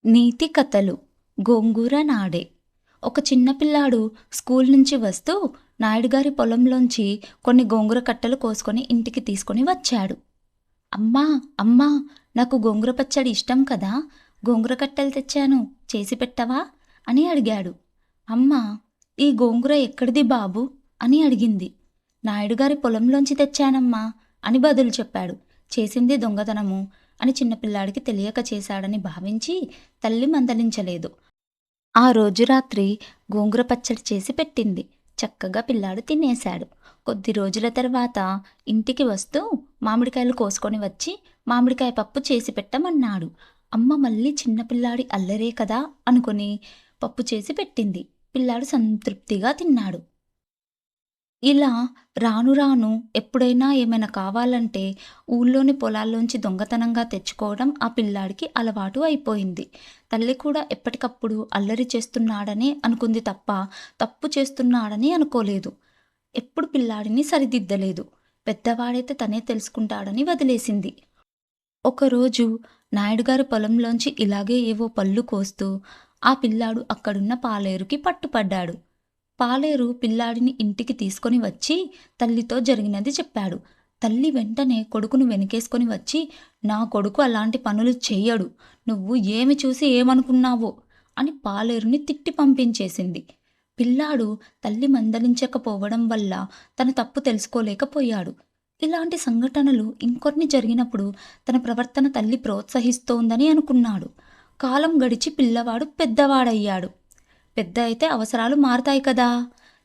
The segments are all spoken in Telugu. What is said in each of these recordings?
నీతి కథలు గోంగూర నాడే. ఒక చిన్న పిల్లాడు స్కూల్ నుంచి వస్తూ నాయుడుగారి పొలంలోంచి కొన్ని గోంగూర కట్టలు కోసుకొని ఇంటికి తీసుకొని వచ్చాడు. అమ్మా అమ్మా, నాకు గోంగూర పచ్చడి ఇష్టం కదా, గోంగూర కట్టెలు తెచ్చాను, చేసి పెట్టవా అని అడిగాడు. అమ్మ, ఈ గోంగూర ఎక్కడిది బాబు అని అడిగింది. నాయుడుగారి పొలంలోంచి తెచ్చానమ్మా అని బదులు చెప్పాడు. చేసింది దొంగతనము అని చిన్నపిల్లాడికి తెలియక చేశాడని భావించి తల్లి మందలించలేదు. ఆ రోజు రాత్రి గోంగూర పచ్చడి చేసి పెట్టింది. చక్కగా పిల్లాడు తినేశాడు. కొద్ది రోజుల తర్వాత ఇంటికి వస్తూ మామిడికాయలు కోసుకొని వచ్చి మామిడికాయ పప్పు చేసి పెట్టమన్నాడు. అమ్మ మళ్ళీ చిన్నపిల్లాడి అల్లరే కదా అనుకుని పప్పు చేసి పెట్టింది. పిల్లాడు సంతృప్తిగా తిన్నాడు. ఇలా రాను రాను ఎప్పుడైనా ఏమైనా కావాలంటే ఊళ్ళోని పొలాల్లోంచి దొంగతనంగా తెచ్చుకోవడం ఆ పిల్లాడికి అలవాటు అయిపోయింది. తల్లి కూడా ఎప్పటికప్పుడు అల్లరి చేస్తున్నాడనే అనుకుంది తప్ప తప్పు చేస్తున్నాడని అనుకోలేదు. ఎప్పుడు పిల్లాడిని సరిదిద్దలేదు. పెద్దవాడైతే తనే తెలుసుకుంటాడని వదిలేసింది. ఒకరోజు నాయుడుగారి పొలంలోంచి ఇలాగే ఏవో పళ్ళు కోస్తూ ఆ పిల్లాడు అక్కడున్న పాలేరుకి పట్టుపడ్డాడు. పాలేరు పిల్లాడిని ఇంటికి తీసుకొని వచ్చి తల్లితో జరిగినది చెప్పాడు. తల్లి వెంటనే కొడుకును వెనకేసుకొని వచ్చి, నా కొడుకు అలాంటి పనులు చెయ్యడు, నువ్వు ఏమి చూసి ఏమనుకున్నావో అని పాలేరుని తిట్టి పంపించేసింది. పిల్లాడు తల్లి మందలించకపోవడం వల్ల తన తప్పు తెలుసుకోలేకపోయాడు. ఇలాంటి సంఘటనలు ఇంకొన్ని జరిగినప్పుడు తన ప్రవర్తన తల్లి ప్రోత్సహిస్తోందని అనుకున్నాడు. కాలం గడిచి పిల్లవాడు పెద్దవాడయ్యాడు. పెద్ద అయితే అవసరాలు మారతాయి కదా.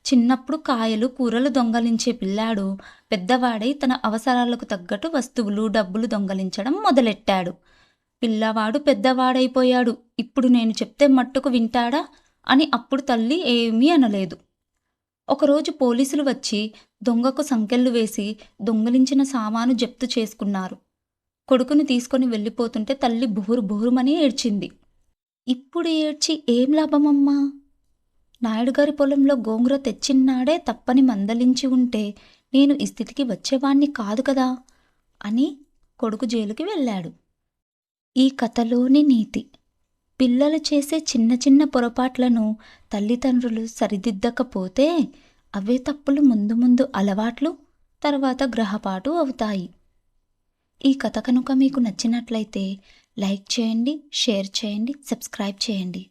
చిన్నప్పుడు కాయలు కూరలు దొంగలించే పిల్లాడు పెద్దవాడై తన అవసరాలకు తగ్గట్టు వస్తువులు డబ్బులు దొంగలించడం మొదలెట్టాడు. పిల్లవాడు పెద్దవాడైపోయాడు. ఇప్పుడు నేను చెప్తే మట్టుకు వింటాడా అని అప్పుడు తల్లి ఏమీ అనలేదు. ఒకరోజు పోలీసులు వచ్చి దొంగకు సంకెళ్ళు వేసి దొంగలించిన సామాను జప్తు చేసుకున్నారు. కొడుకుని తీసుకొని వెళ్ళిపోతుంటే తల్లి బుహురు బుహురుమని ఏడ్చింది. ఇప్పుడు ఏడ్చి ఏం లాభమమ్మా? నాయుడుగారి పొలంలో గోంగూర తెచ్చిన్నాడే తప్పని మందలించి ఉంటే నేను ఈ స్థితికి వచ్చేవాణ్ణి కాదు కదా అని కొడుకు జైలుకి వెళ్ళాడు. ఈ కథలోని నీతి: పిల్లలు చేసే చిన్న చిన్న పొరపాట్లను తల్లిదండ్రులు సరిదిద్దకపోతే అవే తప్పులు ముందు ముందు అలవాట్లు, తర్వాత గ్రహపాటు అవుతాయి. ఈ కథ కనుక మీకు నచ్చినట్లయితే లైక్ చేయండి, షేర్ చేయండి, సబ్స్క్రైబ్ చేయండి.